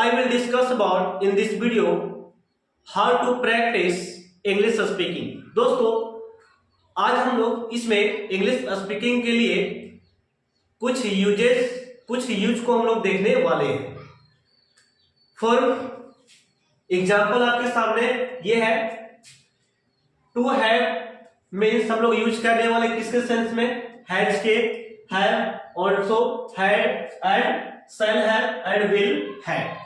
I will discuss about in this video how to practice English speaking। दोस्तों आज हम लोग इसमें इंग्लिश स्पीकिंग के लिए कुछ यूज को हम लोग देखने वाले हैं। फॉर एग्जाम्पल आपके सामने ये है, टू हैव मीन्स हम लोग यूज करने वाले किसके सेंस में, हैज के, have, also, had and shall have and will have.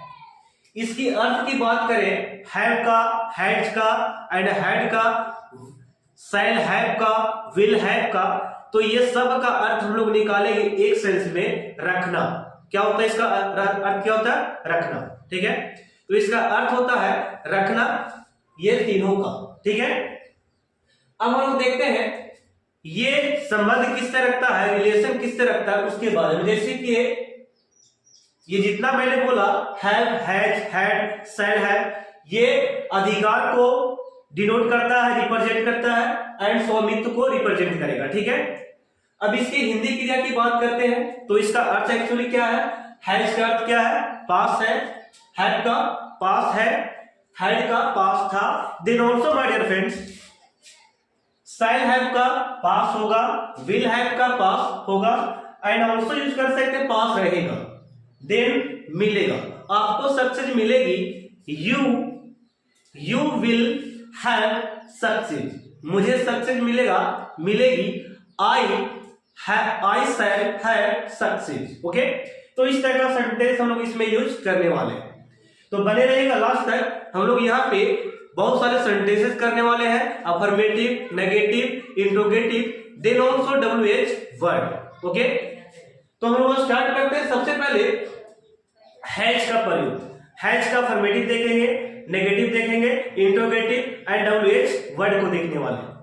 इसकी अर्थ की बात करें, हैव का, हैज का एंड हैड का, शैल हैव का, विल हैव का, तो ये सब का अर्थ हम लोग निकालेंगे एक सेंस में, रखना। क्या होता है इसका अर्थ, क्या होता है, रखना। ठीक है, तो इसका अर्थ होता है रखना, ये तीनों का। ठीक है, अब हम लोग देखते हैं ये संबंध किससे रखता है, रिलेशन किससे रखता है उसके बारे में। जैसे कि ये जितना मैंने बोला, have, has, had, shall have, ये अधिकार को डिनोट करता है, रिप्रेजेंट करता है, एंड स्वामित्व को रिप्रेजेंट करेगा। ठीक है, अब इसकी हिंदी क्रिया की बात करते हैं तो इसका अर्थ एक्चुअली क्या है। हैज का अर्थ क्या है, पास है, हैड का पास है, हैड का पास था। Then also my dear friends, shall have का पास होगा, विल हैव का पास होगा, एंड ऑल्सो यूज कर सकते हैं पास रहेगा। देन मिलेगा, आपको सक्सेस मिलेगी, यू विल हैव सक्सेस, मुझे सक्सेस मिलेगी, आई शैल हैव सक्सेस। ओके, तो इस तरह का सेंटेंस हम लोग इसमें यूज करने वाले हैं, तो बने रहेगा लास्ट तक। हम लोग यहाँ पे बहुत सारे सेंटेंसेस करने वाले हैं, affirmative, negative, interrogative, then also WH word. Okay, तो हम लोग स्टार्ट करते हैं। सबसे पहले हैज का प्रयोग, हैज का अफर्मेटिव देखेंगे, नेगेटिव देखेंगे, इंट्रोगेटिव एंड WH वर्ड को देखने वाले हैं।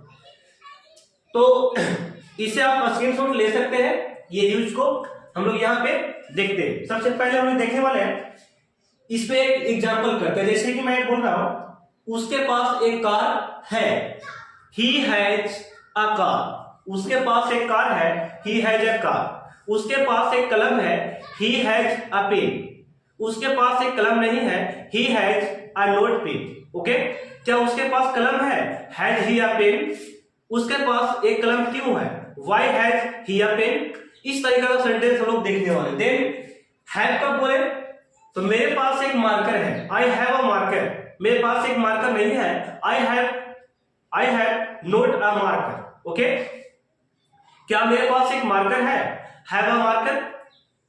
तो इसे आप स्क्रीनशॉट ले सकते हैं, ये यूज को हम लोग यहाँ पे देखते हैं। सबसे पहले हम लोग देखने वाले हैं, इस पे एक एग्जांपल करते हैं। जैसे कि मैं बोल रहा हूं, उसके पास एक कार है, ही हैज अ कार, उसके पास एक कार है, ही हैज अ कार। उसके पास एक कलम है, ही हैज अ पेन, उसके पास एक कलम नहीं है, he has a not pen. Okay, क्या उसके पास कलम है, हैज ही अ पेन, उसके पास एक कलम क्यों है, why has he a pen. इस तरीके का सेंटेंस हम लोग देखने वाले। देन हैव कब बोले, तो मेरे पास एक मार्कर है, आई हैव अ मार्कर, मेरे पास एक मार्कर नहीं है, I have note a marker. Okay, क्या मेरे पास एक मार्कर है, हैव अ मार्कर,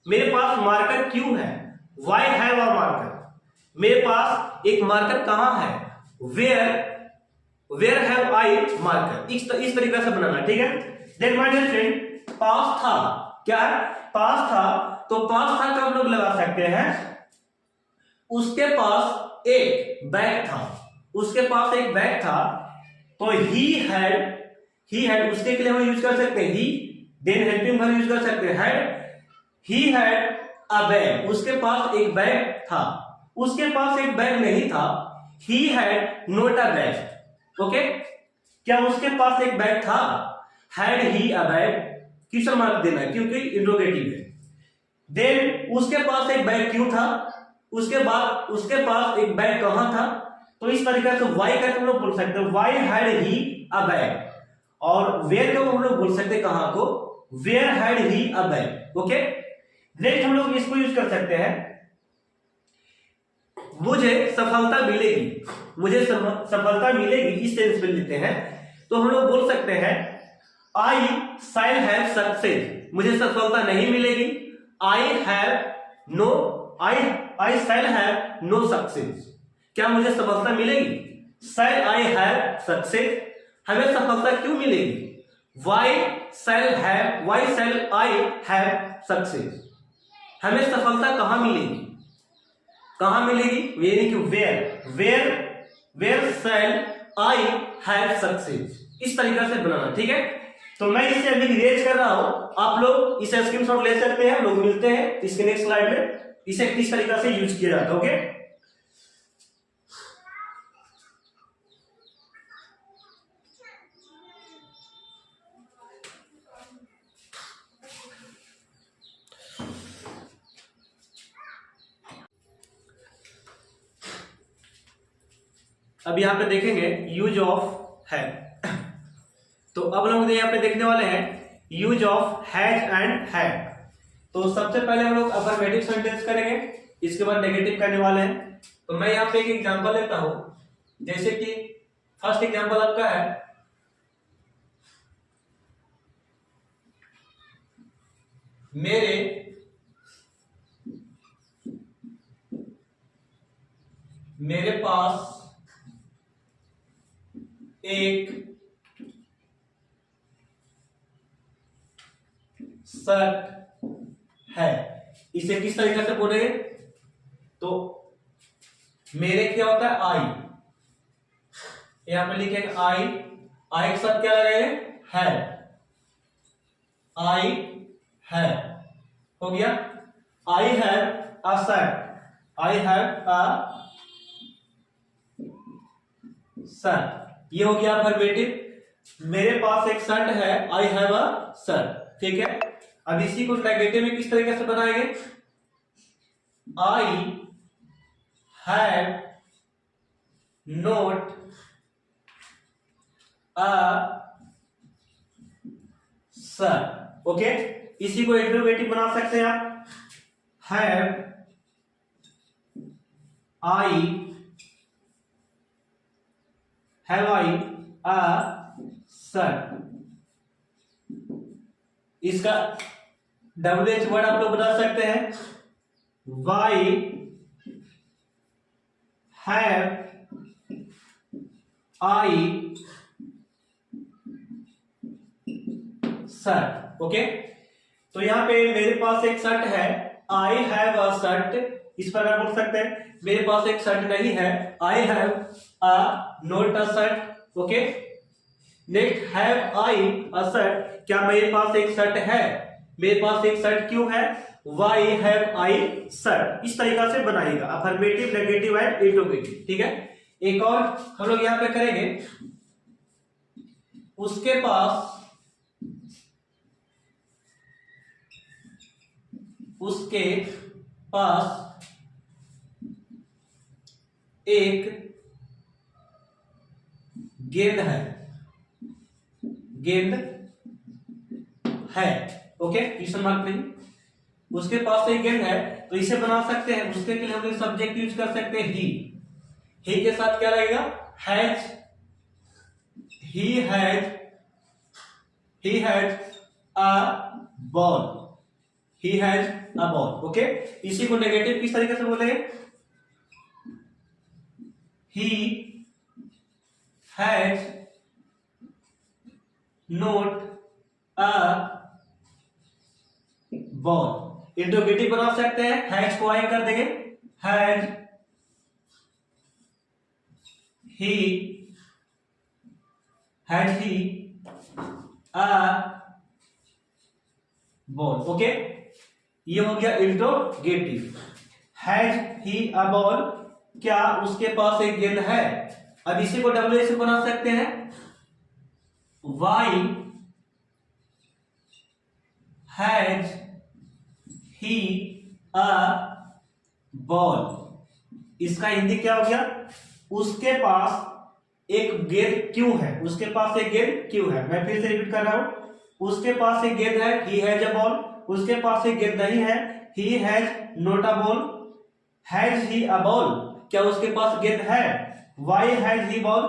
मेरे पास मार्कर क्यों है, व्हाई हैव अ मार्कर, मेरे पास एक मार्कर कहां है, वेयर हैव आई मार्कर। इस तरीके से बनाना। ठीक है, देन माय डियर फ्रेंड, पास था, क्या है, पास था, तो पास था का हम लोग लगा सकते हैं, उसके पास एक बैग था, उसके पास एक बैग था, तो ही हैड, उसके के लिए हम यूज कर सकते हैं ही, देन हेल्पिंग वर्ब यूज कर सकते हैं had, he had a bag, उसके पास एक बैग था, उसके पास एक बैग नहीं था, he had not a bag. Okay, क्या उसके पास एक बैग था, had he a bag, question mark देना है क्योंकि इंट्रोगेटिव है। देन उसके पास एक बैग क्यों था, उसके बाद उसके पास एक बैग कहां था, तो इस तरीके से वाई का हम लोग बोल सकते हैं, why had he a bag, और वेयर को हम लोग बोल सकते हैं कहां को, where had he a bag. Okay, next हम लोग इसको यूज कर सकते हैं, मुझे सफलता मिलेगी, मुझे सफलता मिलेगी, इस सेंस में लेते हैं तो हम लोग बोल सकते हैं, आई शैल हैव सक्सेस, मुझे सफलता नहीं मिलेगी, आई शैल हैव नो सक्सेस, क्या मुझे सफलता मिलेगी, शैल आई हैव सक्सेस, हमें सफलता क्यों मिलेगी, why shall I have success, हमें सफलता कहां मिलेगी, यानी कि where shall I have success. इस तरीके से बनाना। ठीक है, तो मैं इसे अभी इरेज कर रहा हूं, आप लोग इसे स्क्रीनशॉट ले सकते हैं। लोग मिलते हैं इसके नेक्स्ट स्लाइड में, इसे किस तरीके से यूज किया जाता है। ओके, अब यहाँ पे देखेंगे यूज ऑफ है। तो अब लोग यहाँ पे देखने वाले हैं use of has and had. तो सबसे पहले हम लोग अफर्मेटिव सेंटेंस करेंगे, इसके बाद नेगेटिव करने वाले हैं। तो मैं यहाँ पे एक एग्जांपल लेता हूं, जैसे कि फर्स्ट एग्जांपल आपका है मेरे पास एक शर्ट है। इसे किस तरीके से बोलेंगे? तो मेरे क्या होता है आई, यहां पे लिखेंगे आई के साथ क्या लगेगा है, आई है हो गया। I have a shirt, I have a shirt, ये हो गया अफर्मेटिव। मेरे पास एक शर्ट है, आई हैव अ शर्ट, ठीक है। अब इसी को नेगेटिव में किस तरीके से बनाएंगे? I have not a shirt, okay. इसी को इंटरोगेटिव बना सकते हैं आप, हैव आई अ शर्ट। इसका WH वर्ड आप लोग बना सकते हैं, why have I shirt, okay. तो यहां पे मेरे पास एक शर्ट है, आई हैव अ शर्ट, इस पर आप बोल सकते हैं मेरे पास एक शर्ट नहीं है, I have a not a shirt, okay. Next have I a shirt, क्या मेरे पास एक शर्ट है? मेरे पास एक शर्ट क्यों है? Why have I shirt. इस तरीका से बनाइएगा अफर्मेटिव, नेगेटिव एंड इंटरोगेटिव, ठीक है। एक और हम लोग यहां पे करेंगे, उसके पास एक गेंद है, ओके, क्वेश्चन मार्क नहीं, उसके पास एक गेंद है। तो इसे बना सकते हैं, उसके लिए हम लोग सब्जेक्ट यूज कर सकते हैं ही के साथ क्या लगेगा? Has, he has a ball, he has a ball, okay. इसी को नेगेटिव किस तरीके से बोलेंगे? He has not a ball. Interrogative बना सकते हैं, हैज को आई कर देंगे, has he a ball, okay. ये हो गया interrogative. Has he a ball, क्या उसके पास एक गेंद है? अब इसी को डब्ल्यू से बना सकते हैं, why has he a ball. इसका हिंदी क्या हो गया? उसके पास एक गेंद क्यों है? उसके पास एक गेंद क्यों है? मैं फिर से रिपीट कर रहा हूं, उसके पास एक गेंद है, ही हैज अ बॉल। उसके पास एक गेंद नहीं है, he has not a ball. Has he a ball, क्या उसके पास गेंद है? वाई हैज ही बॉल,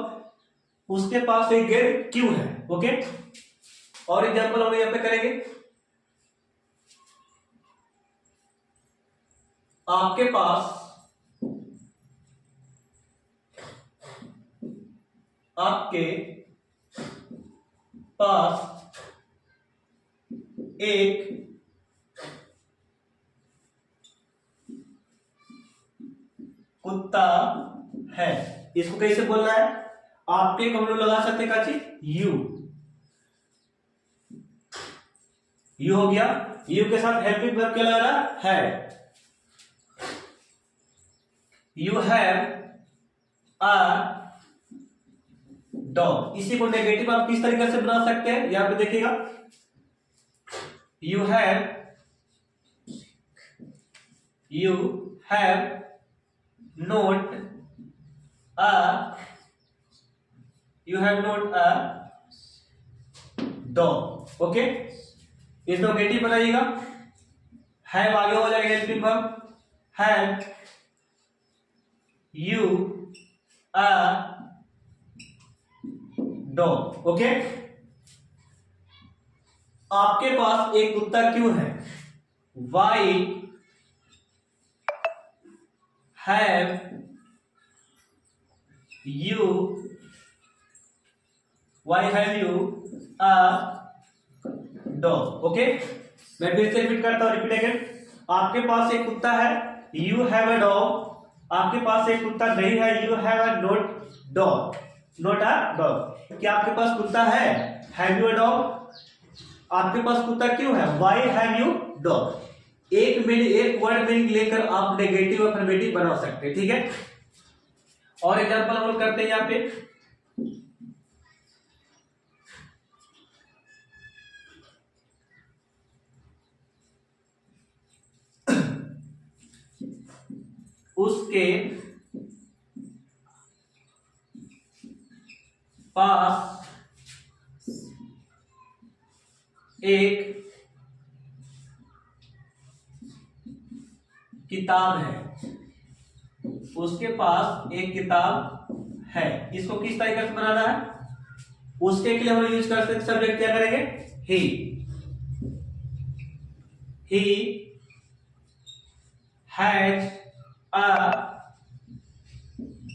उसके पास एक गेंद क्यों है, ओके। और एग्जांपल हम यहां पे करेंगे, आपके पास एक कुत्ता है। इसको कैसे बोलना है? आपके को हम लोग लगा सकते हैं काची, यू हो गया। यू के साथ हेल्पिंग वर्ब क्या लग रहा है? You have a dog. इसी को नेगेटिव आप किस तरीके से बना सकते हैं? यहां पे देखिएगा, you have not a you have not a dog. Okay, interrogative बनाइएगा, हैव आगे हो जाएगा helping verb, have you a dog. Okay, आपके पास एक कुत्ता क्यों है? Why have you a dog. Okay, मैं फिर से रिपीट करता हूं, रिपीट अगेन। आपके पास एक कुत्ता है, यू हैव अ डॉग। आपके पास एक कुत्ता नहीं है, you have a not dog, not a dog. क्या आपके पास कुत्ता है? Have you a dog? आपके पास कुत्ता क्यों है? Why have you dog? एक वर्ड मीनिंग लेकर आप नेगेटिव अफर्मेटिव बना सकते हैं, ठीक है। और एग्जांपल हम लोग करते हैं यहाँ पे। उसके पास एक किताब है। उसके पास एक किताब है। इसको किस तरीके से बनाना है? उसके के लिए हम लोग यूज कर सकते, सब्जेक्ट क्या करेंगे? ही has a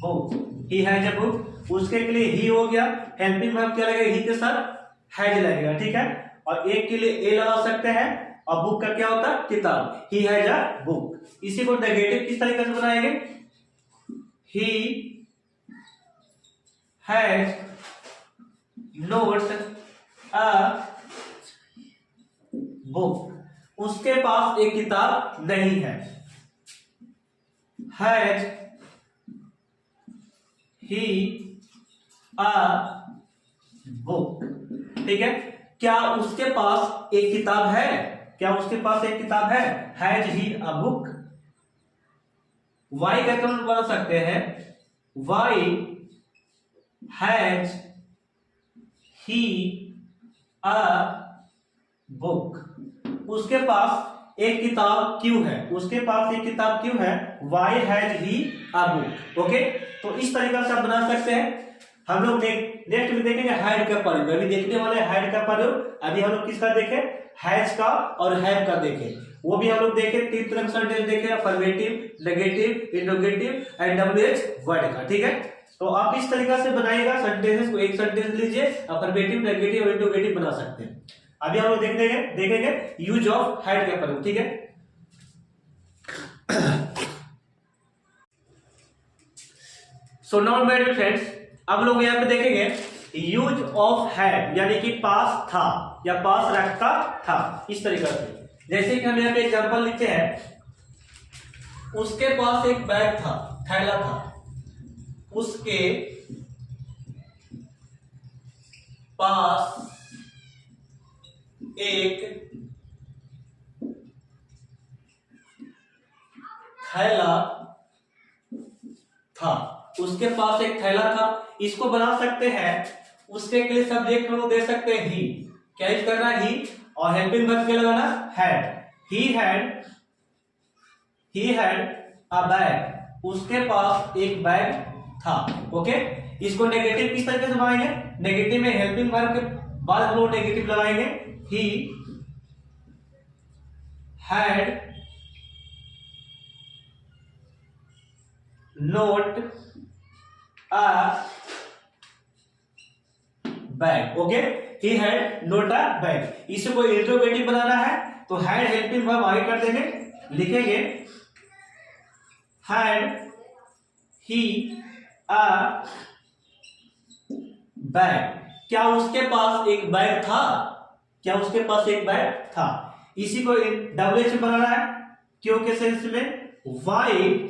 book. He has a book. उसके के लिए ही हो गया, हेल्पिंग वर्ब क्या लगेगा? ही के साथ हैज लगेगा, ठीक है। और एक के लिए ए लगा सकते हैं, और बुक का क्या होता है? किताब। ही हैज अ बुक। इसी को नेगेटिव किस तरीके से बनाएंगे? He has not a book. उसके पास एक किताब नहीं है। हैज ही अ बुक, ठीक है। क्या उसके पास एक किताब है? क्या उसके पास एक किताब है? Has he a book. Why का हम बना सकते हैं, why has he a book. उसके पास एक किताब क्यों है? उसके पास एक किताब क्यों है? Why has he a book. Okay, तो इस तरीके से आप बना सकते हैं। हम लोग नेक्स्ट में देखेंगे हैड का प्रयोग। अभी देखने वाले हैड का प्रयोग। अभी हम लोग किसका देखें? हैज का और हैव का देखें। वो भी हम लोग देखें, तीन तरह के सेंटेंस देखें, affirmative, negative, interrogative and WH word का, ठीक है। तो आप इस तरीके से बनाइएगा सेंटेंसेस को। एक सेंटेंस लीजिए, अफर्मेटिव, नेगेटिव और इंट्रोगेटिव बना सकते हैं। अभी हम लोग देखेंगे यूज ऑफ हैड का प्रयोग, ठीक है। So now my dear friends, अब लोग यहाँ पे देखेंगे यूज ऑफ हैड, यानी कि पास था या पास रखता था, इस तरीके से। जैसे कि हम यहाँ पे एग्जांपल लिखते हैं, उसके पास एक बैग था, थैला था। उसके पास एक थैला था। उसके पास एक थैला था। इसको बना सकते हैं, उसके के लिए सब्जेक्ट हम लोग दे सकते हैं ही। क्या यूज करना है? ही। और हेल्पिंग वर्ब क्या लगाना? Had. He had a bag. उसके पास एक बैग था। ओके, इसको नेगेटिव किस तरीके से बनाएंगे? नेगेटिव में हेल्पिंग वर्ब के बाद हम लोग नेगेटिव लगाएंगे। He had not a bag. Okay, he had not a bag. इसको इंट्रोगेटिव बनाना है तो हैड हेल्पिंग वर्ब आगे कर देंगे, लिखेंगे हैड ही अ बैग। क्या उसके पास एक बैग था? क्या उसके पास एक बैग था? इसी को डब्ल्यूएच बनाना है, क्यों के सेंस में। Why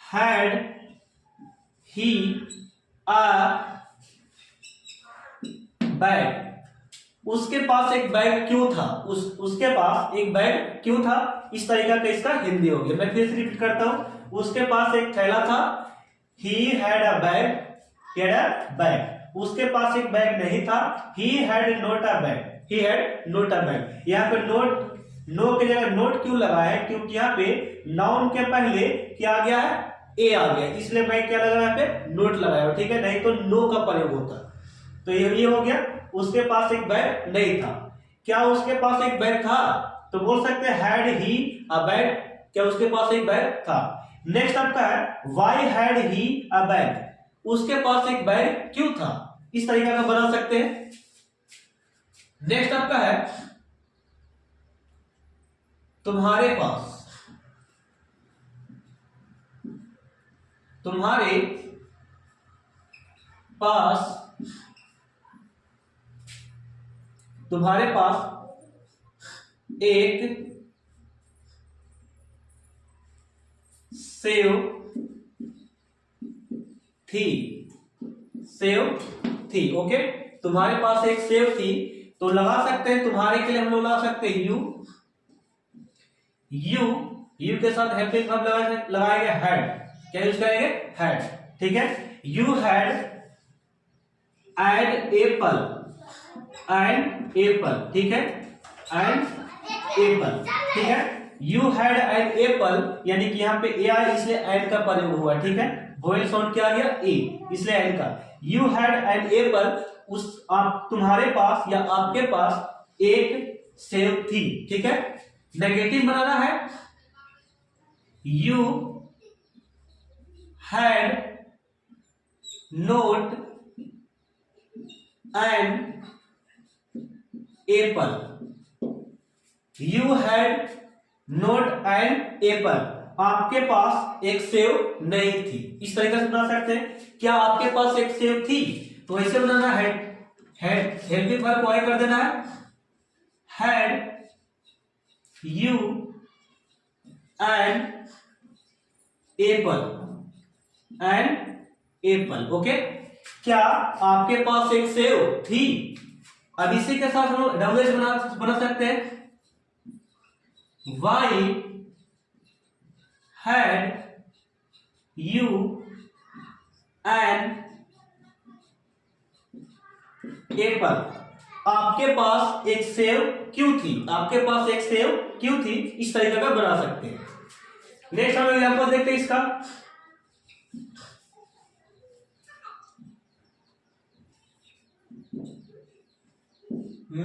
had he a bag. उसके पास एक बैग क्यों था? उसके पास एक बैग क्यों था? इस तरीका का इसका हिंदी होगी। मैं फिर से रिपीट करता हूं, उसके पास एक थैला था। He had a bag. he had a bag. उसके पास एक बैग नहीं था, he had not a bag, he had not a bag. यहाँ पे नोट, नो की जगह नोट क्यों लगा है? क्योंकि यहाँ पे नाउन के पहले क्या आ गया है? ए आ गया, इसलिए मैं क्या लगा यहाँ पे नोट लगाया, ठीक है, नहीं तो नो का प्रयोग होता। तो ये हो गया, उसके पास एक बैग नहीं था। क्या उसके पास एक बैग था? तो बोल सकते हैं हैड ही अ बैग, क्या उसके पास एक बैग था। नेक्स्ट आपका है why had he a bag, उसके पास एक बैग क्यों था, इस तरीके का बना सकते हैं। नेक्स्ट आपका है तुम्हारे पास, तुम्हारे पास, तुम्हारे पास एक सेव थी, सेव थी, ओके। तुम्हारे पास एक सेव थी, तो लगा सकते हैं तुम्हारे के लिए हम लोग लगा सकते हैं यू, यू के साथ हेल्पिंग वर्ब लगाएंगे हैड, क्या यूज करेंगे? हैड, ठीक है। You had an apple, and apple, ठीक है, एंड एप्पल, ठीक है। यू हैड एन एप्पल, यानी कि यहाँ पे ए आया इसलिए एन का प्रयोग हुआ, ठीक है, वोवेल साउंड क्या आ गया? ए, इसलिए एन का। यू हैड एन एप्पल, उस आप तुम्हारे पास या आपके पास एक सेब थी, ठीक है। नेगेटिव बनाना है, you had not an apple, you had not an apple, आपके पास एक सेव नहीं थी, इस तरीके से बना सकते हैं। क्या आपके पास एक सेव थी? तो ऐसे बनाना है, हेल्पिंग वर्ब को आई कर देना है, had you an apple, an apple, okay. क्या आपके पास एक सेव थी? अब इसी के साथ हम डब्ल्यूएच बना सकते हैं, Why had you an apple? आपके पास एक सेव क्यों थी? आपके पास एक सेव क्यों थी? इस तरीके का बना सकते हैं। नेक्स्ट हम एग्जांपल देखते हैं इसका।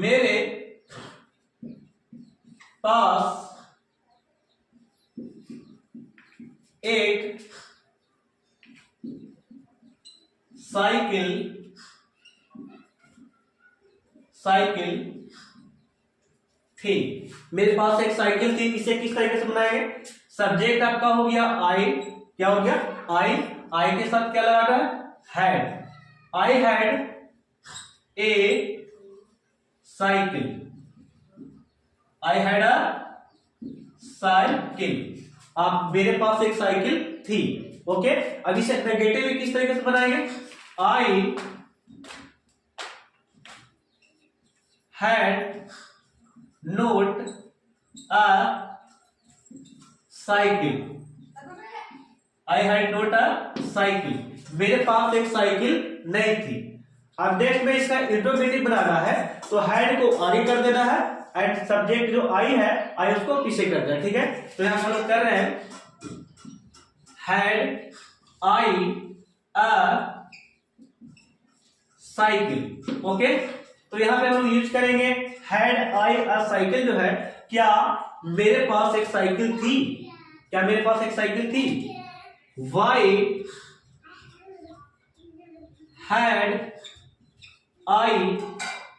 मेरे पास एक साइकिल थी, मेरे पास एक साइकिल थी, इसे किस तरीके से बनाएंगे? सब्जेक्ट आपका हो गया आई, क्या हो गया? आई के साथ क्या लगाना है? Had, I had a cycle, I had a cycle, आप मेरे पास एक साइकिल थी, ओके। अब इसे नेगेटिव किस तरीके से बनाएंगे? I had note a cycle, I had note a cycle, मेरे पास एक साइकिल नहीं थी। अब नेक्स्ट में इसका इंट्रोगेटिव बनाना है, तो हैड को आगे कर देना है एंड सब्जेक्ट जो आई है, आई उसको पीछे कर देना, ठीक है। तो यहां हम लोग कर रहे हैं had I a cycle, okay. तो यहां पे हम लोग यूज करेंगे हैड आई अ साइकिल, जो है क्या मेरे पास एक साइकिल थी, क्या मेरे पास एक साइकिल थी। Why had I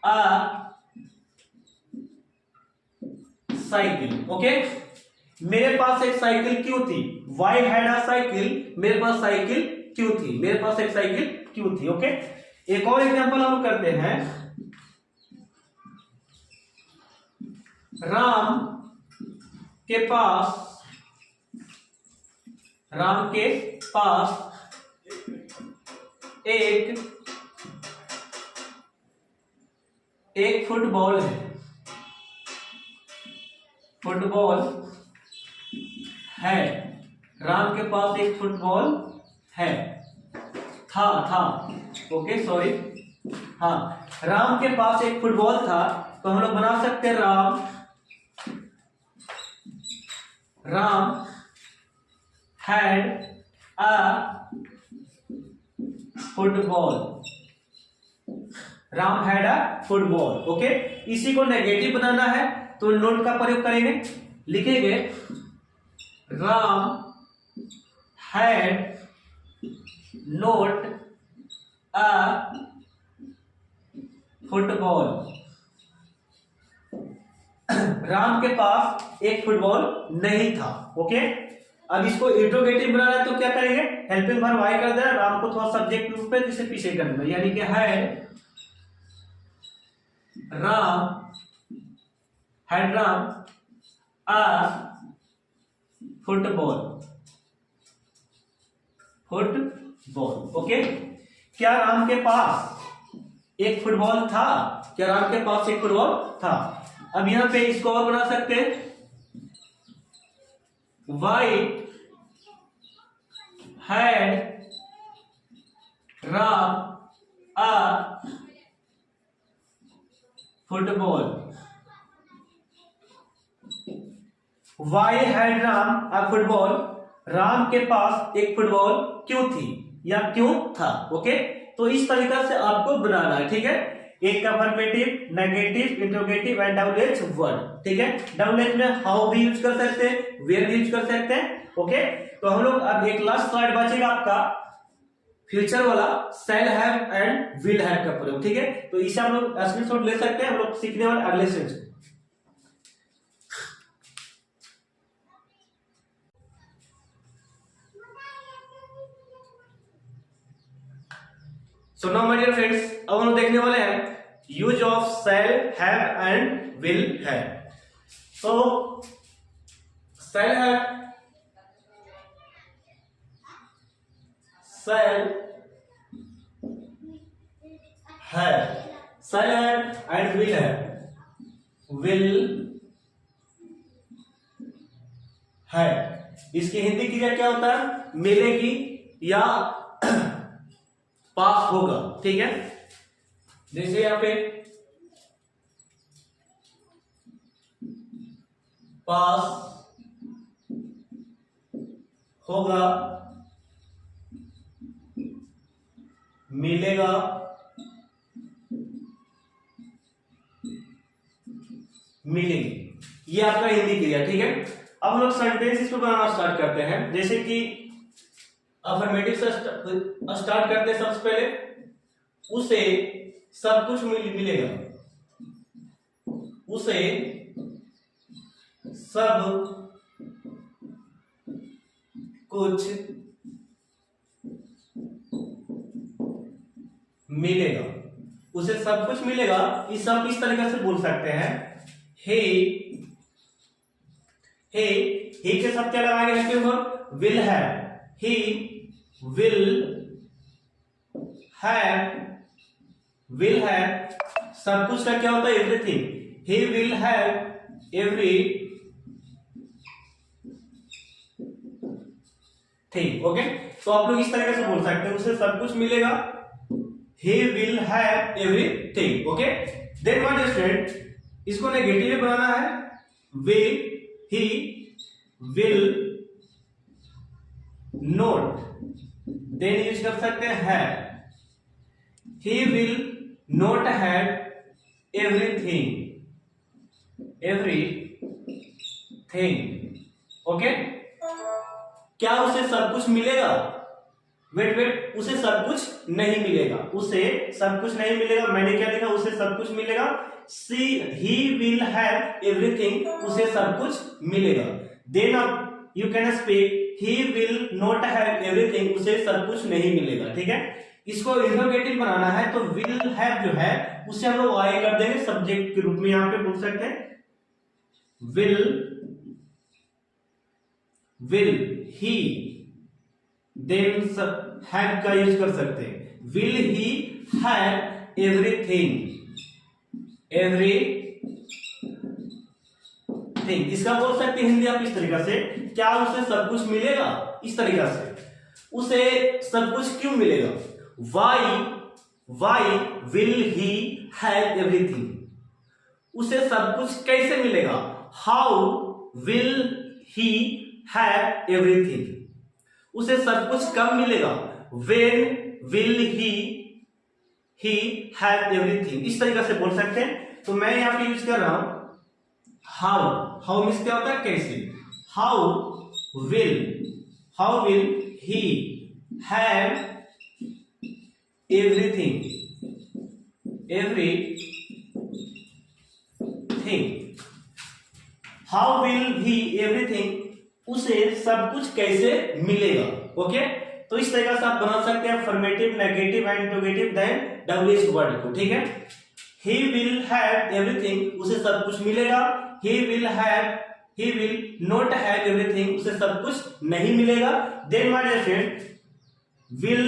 a cycle, okay. मेरे पास एक साइकिल क्यों थी? वाई हैड अ साइकिल, मेरे पास साइकिल क्यों थी, मेरे पास एक साइकिल क्यों थी, ओके। एक और एग्जांपल हम करते हैं, राम के पास एक फुटबॉल है, राम के पास एक फुटबॉल है, था ओके सॉरी, हाँ, राम के पास एक फुटबॉल था, तो हम लोग बना सकते हैं Ram had a football, Ram had a football. Okay, इसी को नेगेटिव बनाना है तो नोट का प्रयोग करेंगे, लिखेंगे Ram had note a football, Ram के पास एक फुटबॉल नहीं था। ओके, अब इसको इंट्रोगेटिव बनाना है तो क्या करेंगे, हेल्पिंग वर्ब वाई कर देना, राम को थोड़ा सब्जेक्ट रूप में जिसे पीछे कर देना, यानी कि had Ram a football, okay. क्या राम के पास एक फुटबॉल था, क्या राम के पास एक फुटबॉल था। अब यहां पे इसको और बना सकते हैं, why had Ram a football, why had Ram a football, Ram के पास एक फुटबॉल क्यों थी या क्यों था। ओके, तो इस तरीका से आपको बनाना है, ठीक है। एक affirmative, negative, interrogative and double H word, ठीक है। डबल एज में हाउ भी यूज कर सकते हैं, वेयर भी यूज कर सकते हैं। ओके, तो हम लोग अब एक लास्ट स्लाइड बचेगा आपका फ्यूचर वाला, शैल हैव एंड विल हैव का प्रयोग, ठीक है। तो इसे हम लोग स्क्रीनशॉट ले सकते हैं, हम लोग सीखने वाले अगले session. So now my dear friends, अब हम लोग देखने वाले हैं use of shall have and will have. So shall have, shall have and will have, इसकी हिंदी क्रिया क्या होता है, मिलेगी या पास होगा, ठीक है। जैसे यहां पे पास होगा, मिलेगा, मिलेगी, ये आपका हिंदी क्रिया, ठीक है। अब हम लोग सेंटेंस इसको बनाना स्टार्ट करते हैं। जैसे कि अफर्मेटिव से स्टार्ट करते हैं, सबसे पहले उसे सब कुछ मिलेगा, उसे सब कुछ मिलेगा, उसे सब कुछ मिलेगा। इस सब इस तरीके से बोल सकते हैं, हे के साथ क्या लगाएंगे, will have, he will have, सब कुछ का क्या होता है, everything, he will have everything, okay. तो आप लोग इस तरीके से बोल सकते हैं, उसे सब कुछ मिलेगा, he will have everything, okay. Then what is student, इसको नेगेटिव बनाना है, he will not, then use कर सकते हैं he will not have everything, okay. क्या उसे सब कुछ मिलेगा, वेट, उसे सब कुछ नहीं मिलेगा, उसे सब कुछ नहीं मिलेगा, मैंने क्या लिखा, उसे सब कुछ मिलेगा, he will have everything, उसे सब कुछ मिलेगा। देन अब you can speak he will not have everything, उसे सब कुछ नहीं मिलेगा, ठीक है। इसको इंट्रोगेटिव बनाना है तो will have जो है उसे हम लोग वाई कर देंगे, सब्जेक्ट के रूप में यहां पे बोल सकते हैं, will he, देन have का यूज कर सकते हैं, will he have everything, इसका बोल सकते हैं हिंदी आप इस तरीका से, क्या उसे सब कुछ मिलेगा, इस तरीका से, उसे सब कुछ क्यों मिलेगा, why will he have everything, उसे सब कुछ कैसे मिलेगा? How will he have everything, उसे सब कुछ कब मिलेगा? When will he have everything, इस तरीके से बोल सकते हैं। तो मैं यहां पे यूज कर रहा हूं हाउ मीन्स क्या होता है? कैसे। How will he have everything how will he everything, उसे सब कुछ कैसे मिलेगा। ओके, तो इस तरीके से आप बना सकते हैं affirmative, negative and interrogative then WH word को। ठीक है, ही विल हैव एवरीथिंग, उसे सब कुछ मिलेगा। He will not have everything, उसे सब कुछ नहीं मिलेगा। Then my dear friend, will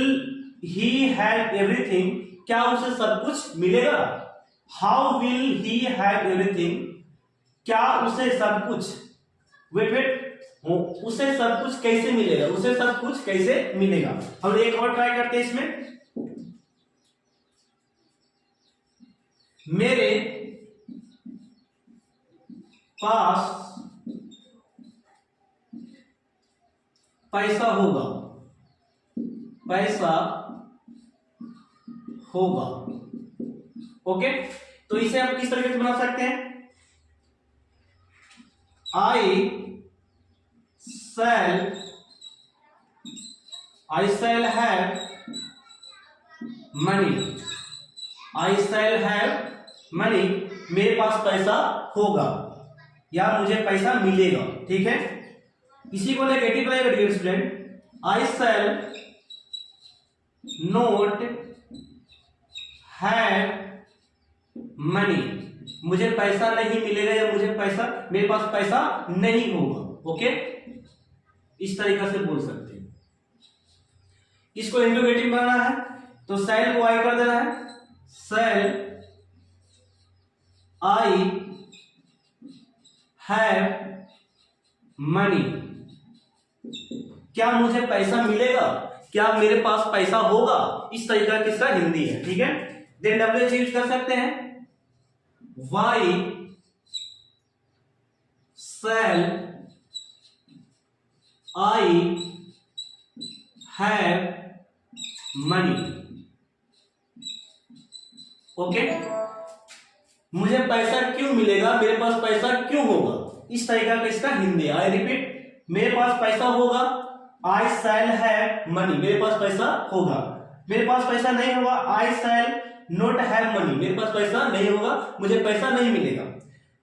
he have everything, क्या उसे सब कुछ मिलेगा? How will he have everything, क्या उसे सब कुछ, वेट उसे सब कुछ कैसे मिलेगा? उसे सब कुछ कैसे मिलेगा? हम एक और ट्राई करते हैं इसमें। मेरे पास पैसा होगा, ओके, तो इसे आप किस तरीके से बना सकते हैं? I shall have money, मेरे पास पैसा होगा या मुझे पैसा मिलेगा। ठीक है, इसी को नेगेटिव बनाएगा dear student, I shall not have money, मुझे पैसा नहीं मिलेगा या मेरे पास पैसा नहीं होगा। ओके, इस तरीके से बोल सकते हैं। इसको इंटरोगेटिव बनाना है तो शैल को आई कर देना है, शैल आई हैव मनी, क्या मुझे पैसा मिलेगा, क्या मेरे पास पैसा होगा, इस तरीका किसका हिंदी है। ठीक है, देन डब्ल्यूएच यूज कर सकते हैं, why shall I have money. Okay, मुझे पैसा क्यों मिलेगा, मेरे पास पैसा क्यों होगा, इस तरीका का इसका हिंदी। आई रिपीट, मेरे पास पैसा होगा, आई शैल हैव मनी, मेरे पास पैसा होगा। मेरे पास पैसा नहीं होगा, आई शैल नॉट हैव मनी, मेरे पास पैसा नहीं होगा, मुझे पैसा नहीं मिलेगा।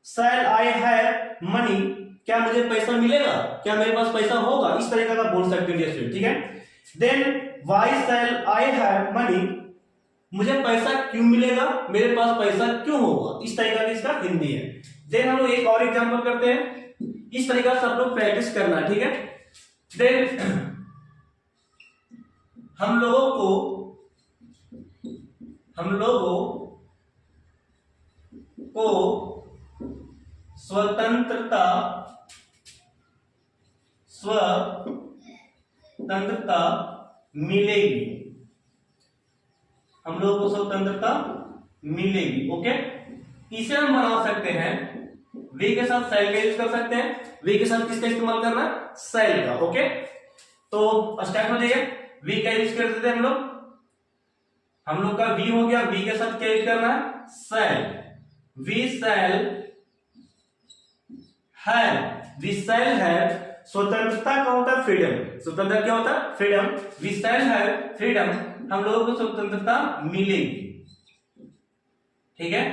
शैल आई हैव मनी, क्या मुझे पैसा मिलेगा, क्या मेरे पास पैसा होगा, इस तरीके का बोल सकते हैं। ठीक है, then why shall I have money, मुझे पैसा क्यों मिलेगा, मेरे पास पैसा क्यों होगा, इस तरीका का इसका हिंदी है। देन हम लोग एक और एग्जांपल करते हैं, इस तरीका से आप लोग प्रैक्टिस करना। ठीक है, देन हम लोगों को स्वतंत्रता मिलेगी, हम लोगों को स्वतंत्रता मिलेगी। ओके, इसे हम बना सकते हैं, वे के साथ शैल का यूज कर सकते हैं। वे के साथ किसका इस्तेमाल करना है? शैल का। ओके, तो स्टार्ट हो जाइए, वी का यूज कर देते हैं हम लोग का वी हो गया, वी के साथ क्या यूज करना है? शैल। वी शैल हैव, स्वतंत्रता क्या होता है? फ्रीडम। स्वतंत्रता क्या होता है? Freedom. We shall have freedom, हम लोगों को स्वतंत्रता मिलेगी। ठीक है,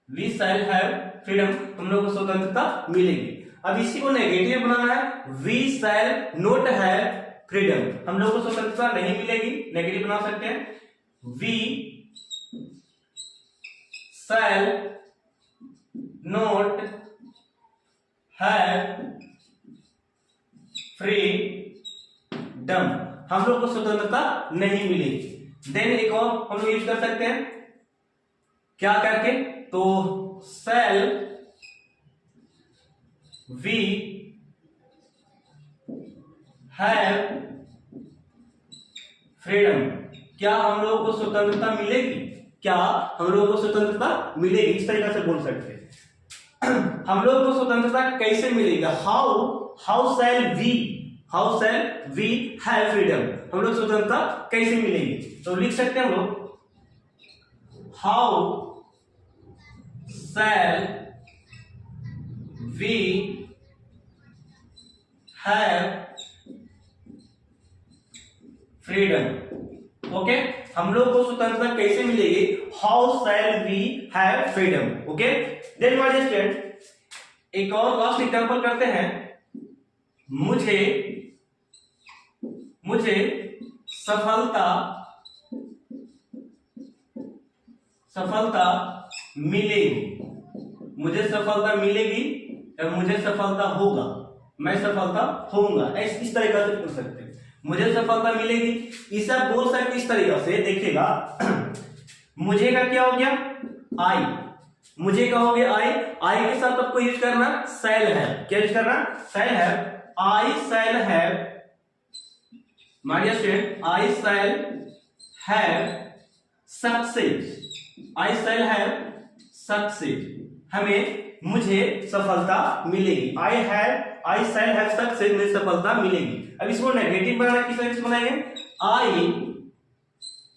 वी शैल हैव फ्रीडम, हम लोगों को स्वतंत्रता मिलेगी। अब इसी को नेगेटिव बनाना है, we shall not have freedom, हम लोगों को स्वतंत्रता नहीं मिलेगी। नेगेटिव बना सकते हैं, we shall not have freedom, हम लोग को स्वतंत्रता नहीं मिलेगी। देन एक और हम लोग यूज कर सकते हैं, क्या करके? तो शैल वी हैव फ्रीडम, क्या हम लोगों को स्वतंत्रता मिलेगी, क्या हम लोगों को स्वतंत्रता मिलेगी, इस तरीके से बोल सकते हैं। हम लोगों को स्वतंत्रता कैसे मिलेगा, how shall we have freedom, हम लोग स्वतंत्रता कैसे मिलेगी, तो लिख सकते हैं हम लोग how shall we have freedom. Okay, हम लोग को स्वतंत्रता कैसे मिलेगी, how shall we have freedom. Okay, then my dear student, एक और लास्ट एग्जांपल करते हैं। मुझे सफलता मिलेगी, मुझे सफलता मिलेगी या मुझे सफलता होगा, मैं सफलता होऊंगा, इस तरीके से पूछ सकते हैं। मुझे सफलता मिलेगी, इसे बोल सकते इस तरीके से, देखिएगा मुझे का क्या हो गया, आई, मुझे का हो गया आई के साथ आपको यूज करना शैल है, क्या यूज करना, शैल है, I shall have, my dear student, I shall have success, I shall have success, हमें मुझे सफलता मिलेगी, आई शैल हैव सक्सेस, मुझे सफलता मिलेगी। अब इसको नेगेटिव बनाना किस तरीके से बनाएंगे, आई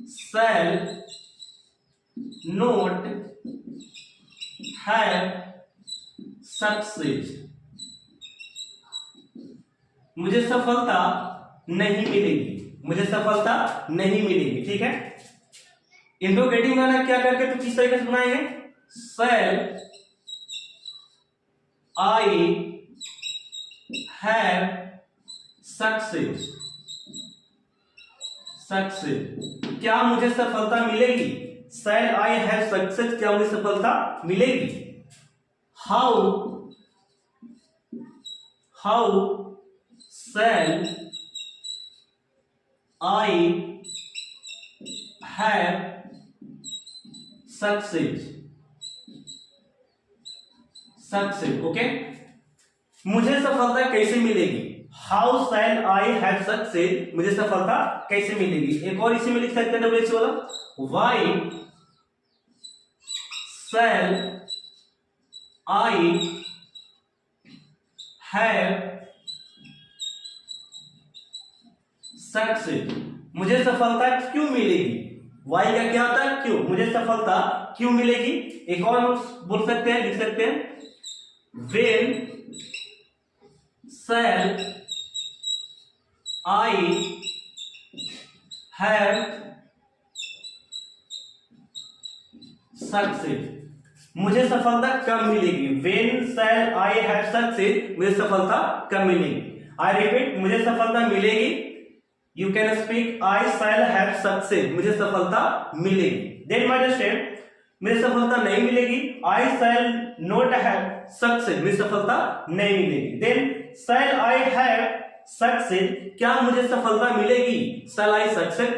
शैल नोट हैव सक्सेस, मुझे सफलता नहीं मिलेगी, मुझे सफलता नहीं मिलेगी। ठीक है, इंट्रोगेटिव बनाना क्या करके तो किस तरीके से बनाएंगे, शैल आई हैव सक्सेस, क्या मुझे सफलता मिलेगी, शैल आई हैव सक्सेस, क्या मुझे सफलता मिलेगी। How shell I have success, okay, मुझे सफलता कैसे मिलेगी, how shell I have success, मुझे सफलता कैसे मिलेगी। एक और इसी में लिख सकते हैं डब्ल्यूएच वाला, why shall I have success, मुझे सफलता क्यों मिलेगी, वाई का क्या होता है, क्यों, मुझे सफलता क्यों मिलेगी। एक और हम बोल सकते हैं, लिख सकते हैं, when shall I have success, मुझे सफलता कब मिलेगी, when shall I have success, मुझे सफलता कब मिलेगी। I repeat, मुझे सफलता मिलेगी, you can speak I shall have success, मुझे सफलता मिलेगी। then my dear student, मुझे सफलता नहीं मिलेगी, I shall not have success, मुझे सफलता नहीं मिलेगी। then shall I have success, क्या मुझे सफलता मिलेगी, shall I success,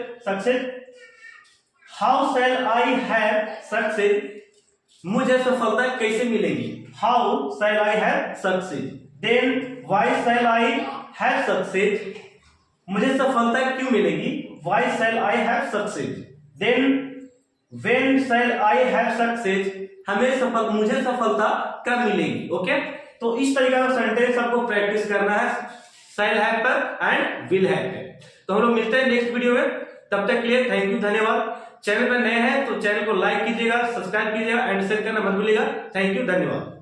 how shall I have success, मुझे सफलता कैसे मिलेगी, how shall I have success, then why shall I have success, मुझे सफलता क्यों मिलेगी, why shall I have success, then when shall I have success, मुझे सफलता कब मिलेगी। ओके, तो इस तरीके का सेंटेंस आपको प्रैक्टिस करना है शैल हैव पर एंड विल हैव पे। तो हम लोग मिलते हैं नेक्स्ट वीडियो में, तब तक के लिए थैंक यू, धन्यवाद। चैनल पर नए हैं तो चैनल को लाइक कीजिएगा, सब्सक्राइब कीजिएगा एंड शेयर करना मत भूलिएगा। थैंक यू, धन्यवाद।